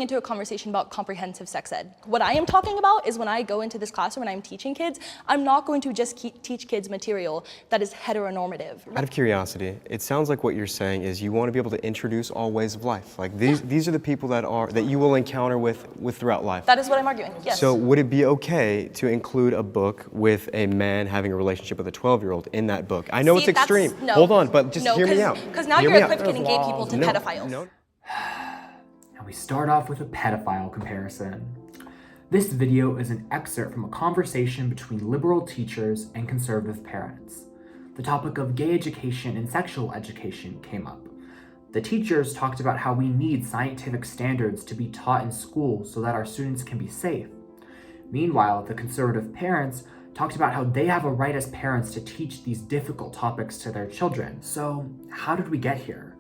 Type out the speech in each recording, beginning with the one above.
into a conversation about comprehensive sex ed. What I am talking about is when I go into this classroom and I'm teaching kids, I'm not going to just teach kids material that is heteronormative. Out of curiosity, it sounds like what you're saying is you want to be able to introduce all ways of life. Like these are the people that you will encounter with throughout life. That is what I'm arguing, yes. So would it be okay to include a book with a man having a relationship with a 12-year-old in that book? I know it's extreme. No, hold on, but just hear me out. Because now you're equivocating gay people to pedophiles. No. And we start off with a pedophile comparison. This video is an excerpt from a conversation between liberal teachers and conservative parents. The topic of gay education and sexual education came up. The teachers talked about how we need scientific standards to be taught in school so that our students can be safe. Meanwhile, the conservative parents talked about how they have a right as parents to teach these difficult topics to their children. So, how did we get here?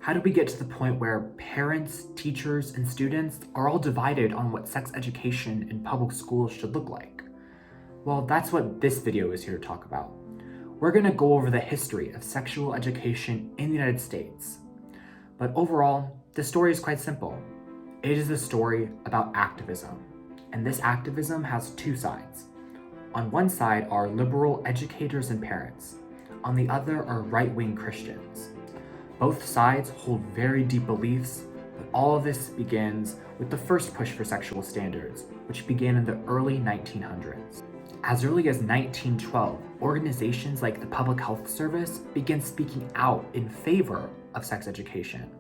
How did we get to the point where parents, teachers, and students are all divided on what sex education in public schools should look like? Well, that's what this video is here to talk about. We're going to go over the history of sexual education in the United States. But overall, the story is quite simple. It is a story about activism. And this activism has two sides. On one side are liberal educators and parents. On the other are right-wing Christians. Both sides hold very deep beliefs, but all of this begins with the first push for sexual standards, which began in the early 1900s. As early as 1912, organizations like the Public Health Service began speaking out in favor of sex education.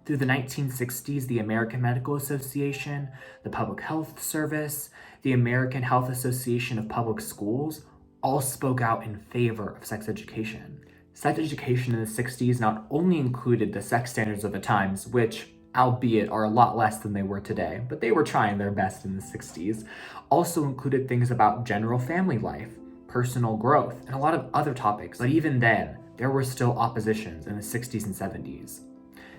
Through the 1960s, the American Medical Association, the Public Health Service, the American Health Association of Public Schools all spoke out in favor of sex education. Sex education in the 60s not only included the sex standards of the times, which, albeit, are a lot less than they were today, but they were trying their best in the 60s, also included things about general family life, personal growth, and a lot of other topics. But even then, there were still oppositions in the 60s and 70s.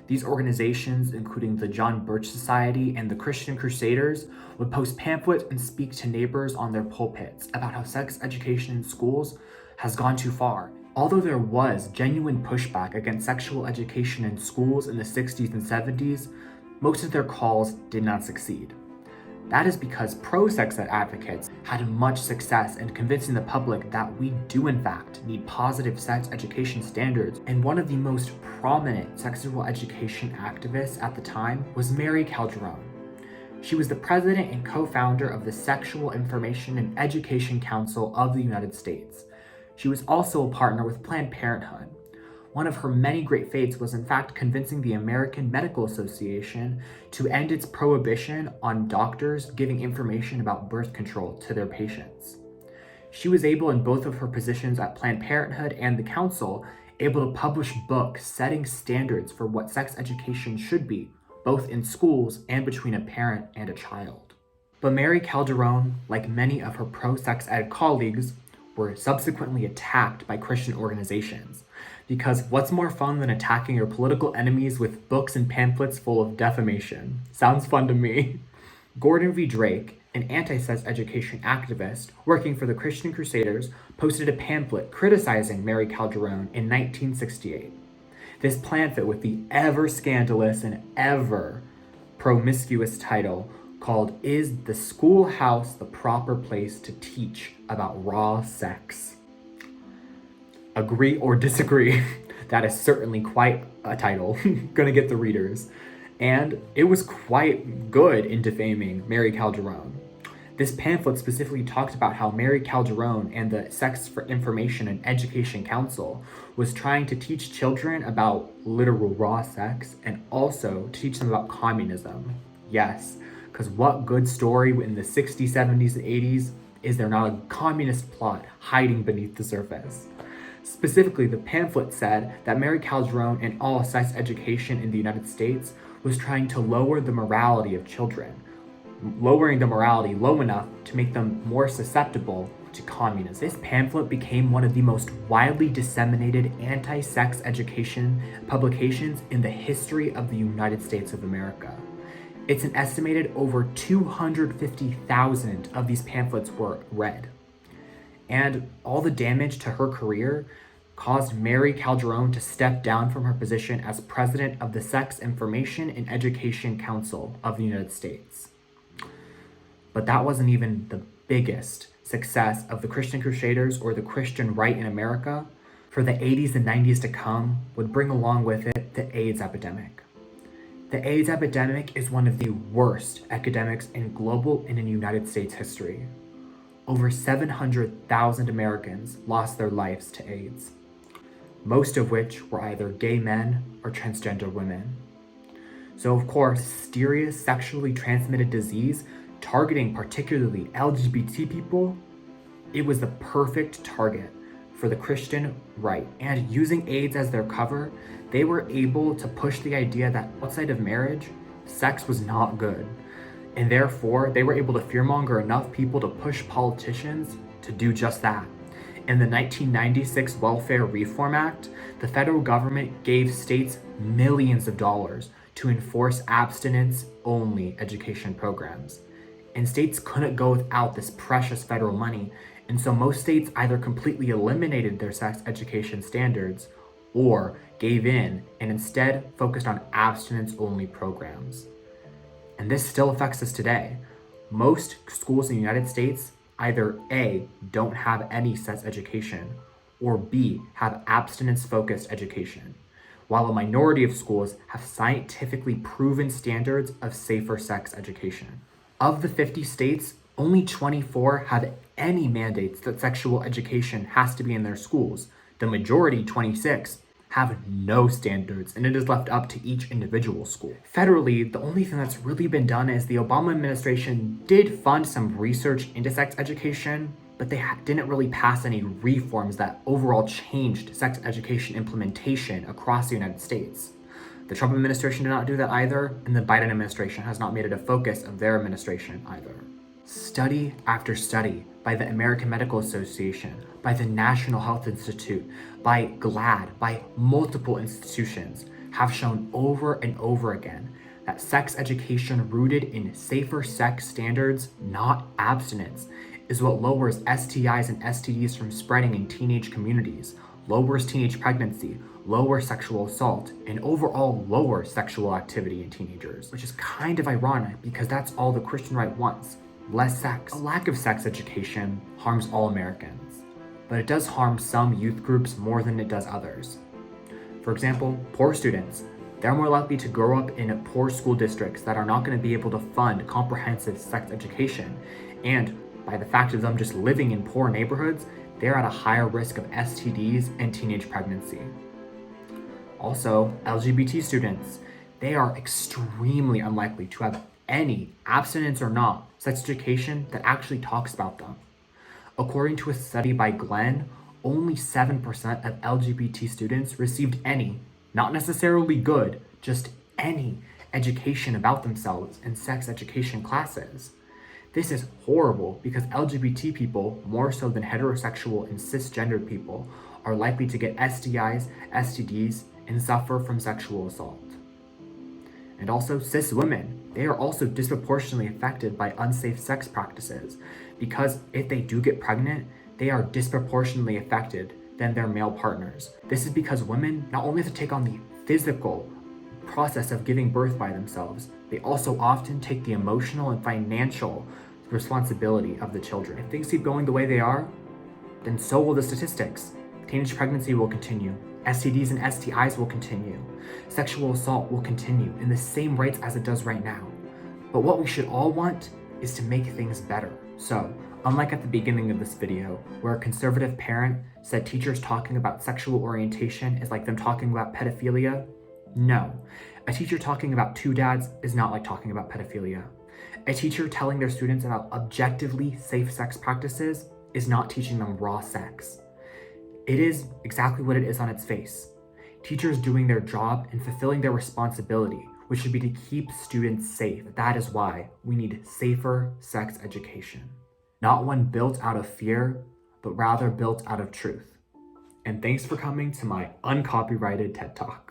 These organizations, including the John Birch Society and the Christian Crusaders, would post pamphlets and speak to neighbors on their pulpits about how sex education in schools has gone too far. Although there was genuine pushback against sexual education in schools in the 60s and 70s, most of their calls did not succeed. That is because pro-sex ed advocates had much success in convincing the public that we do in fact need positive sex education standards, and one of the most prominent sexual education activists at the time was Mary Calderon. She was the president and co-founder of the Sexual Information and Education Council of the United States. She was also a partner with Planned Parenthood. One of her many great feats was in fact convincing the American Medical Association to end its prohibition on doctors giving information about birth control to their patients. She was able, in both of her positions at Planned Parenthood and the council, able to publish books setting standards for what sex education should be, both in schools and between a parent and a child. But Mary Calderon, like many of her pro-sex ed colleagues, were subsequently attacked by Christian organizations. Because what's more fun than attacking your political enemies with books and pamphlets full of defamation? Sounds fun to me. Gordon V. Drake, an anti-sex education activist working for the Christian Crusaders, posted a pamphlet criticizing Mary Calderon in 1968. This pamphlet, with the ever scandalous and ever promiscuous title called "Is the Schoolhouse the Proper Place to Teach About Raw Sex?" Agree or disagree? That is certainly quite a title. Gonna get the readers. And it was quite good in defaming Mary Calderon. This pamphlet specifically talked about how Mary Calderon and the Sex for Information and Education Council was trying to teach children about literal raw sex and also to teach them about communism. Yes, because what good story in the 60s, 70s, and 80s is there not a communist plot hiding beneath the surface? Specifically, the pamphlet said that Mary Calderon and all sex education in the United States was trying to lower the morality of children, lowering the morality low enough to make them more susceptible to communism. This pamphlet became one of the most widely disseminated anti-sex education publications in the history of the United States of America. It's an estimated over 250,000 of these pamphlets were read. And all the damage to her career caused Mary Calderon to step down from her position as president of the Sex Information and Education Council of the United States. But that wasn't even the biggest success of the Christian Crusaders or the Christian right in America. For the 80s and 90s to come would bring along with it the AIDS epidemic. The AIDS epidemic is one of the worst epidemics in global and in United States history. Over 700,000 Americans lost their lives to AIDS, most of which were either gay men or transgender women. So of course, mysterious sexually transmitted disease targeting particularly LGBT people, it was the perfect target for the Christian right. And using AIDS as their cover, they were able to push the idea that outside of marriage, sex was not good. And therefore, they were able to fearmonger enough people to push politicians to do just that. In the 1996 Welfare Reform Act, the federal government gave states millions of dollars to enforce abstinence-only education programs. And states couldn't go without this precious federal money, and so most states either completely eliminated their sex education standards or gave in and instead focused on abstinence-only programs. And this still affects us today. Most schools in the United States either A, don't have any sex education, or B, have abstinence-focused education, while a minority of schools have scientifically proven standards of safer sex education. Of the 50 states, only 24 have any mandates that sexual education has to be in their schools. The majority, 26, have no standards, and it is left up to each individual school. Federally, the only thing that's really been done is the Obama administration did fund some research into sex education, but they didn't really pass any reforms that overall changed sex education implementation across the United States. The Trump administration did not do that either, and the Biden administration has not made it a focus of their administration either. Study after study by the American Medical Association, by the National Health Institute, by GLAAD, by multiple institutions have shown over and over again that sex education rooted in safer sex standards, not abstinence, is what lowers STIs and STDs from spreading in teenage communities, lowers teenage pregnancy, lowers sexual assault, and overall lowers sexual activity in teenagers, which is kind of ironic because that's all the Christian right wants. Less sex. A lack of sex education harms all Americans, but it does harm some youth groups more than it does others. For example, poor students. They're more likely to grow up in poor school districts that are not going to be able to fund comprehensive sex education, and by the fact of them just living in poor neighborhoods, they're at a higher risk of STDs and teenage pregnancy. Also, LGBT students. They are extremely unlikely to have any, abstinence or not, sex education that actually talks about them. According to a study by Glenn, only 7% of LGBT students received any, not necessarily good, just any education about themselves in sex education classes. This is horrible because LGBT people, more so than heterosexual and cisgendered people, are likely to get STIs, STDs, and suffer from sexual assault. And also cis women, they are also disproportionately affected by unsafe sex practices because if they do get pregnant, they are disproportionately affected than their male partners. This is because women not only have to take on the physical process of giving birth by themselves, they also often take the emotional and financial responsibility of the children. If things keep going the way they are, then so will the statistics. Teenage pregnancy will continue. STDs and STIs will continue. Sexual assault will continue in the same rates as it does right now. But what we should all want is to make things better. So, unlike at the beginning of this video, where a conservative parent said teachers talking about sexual orientation is like them talking about pedophilia, no. A teacher talking about two dads is not like talking about pedophilia. A teacher telling their students about objectively safe sex practices is not teaching them raw sex. It is exactly what it is on its face. Teachers doing their job and fulfilling their responsibility, which should be to keep students safe. That is why we need safer sex education. Not one built out of fear, but rather built out of truth. And thanks for coming to my uncopyrighted TED Talk.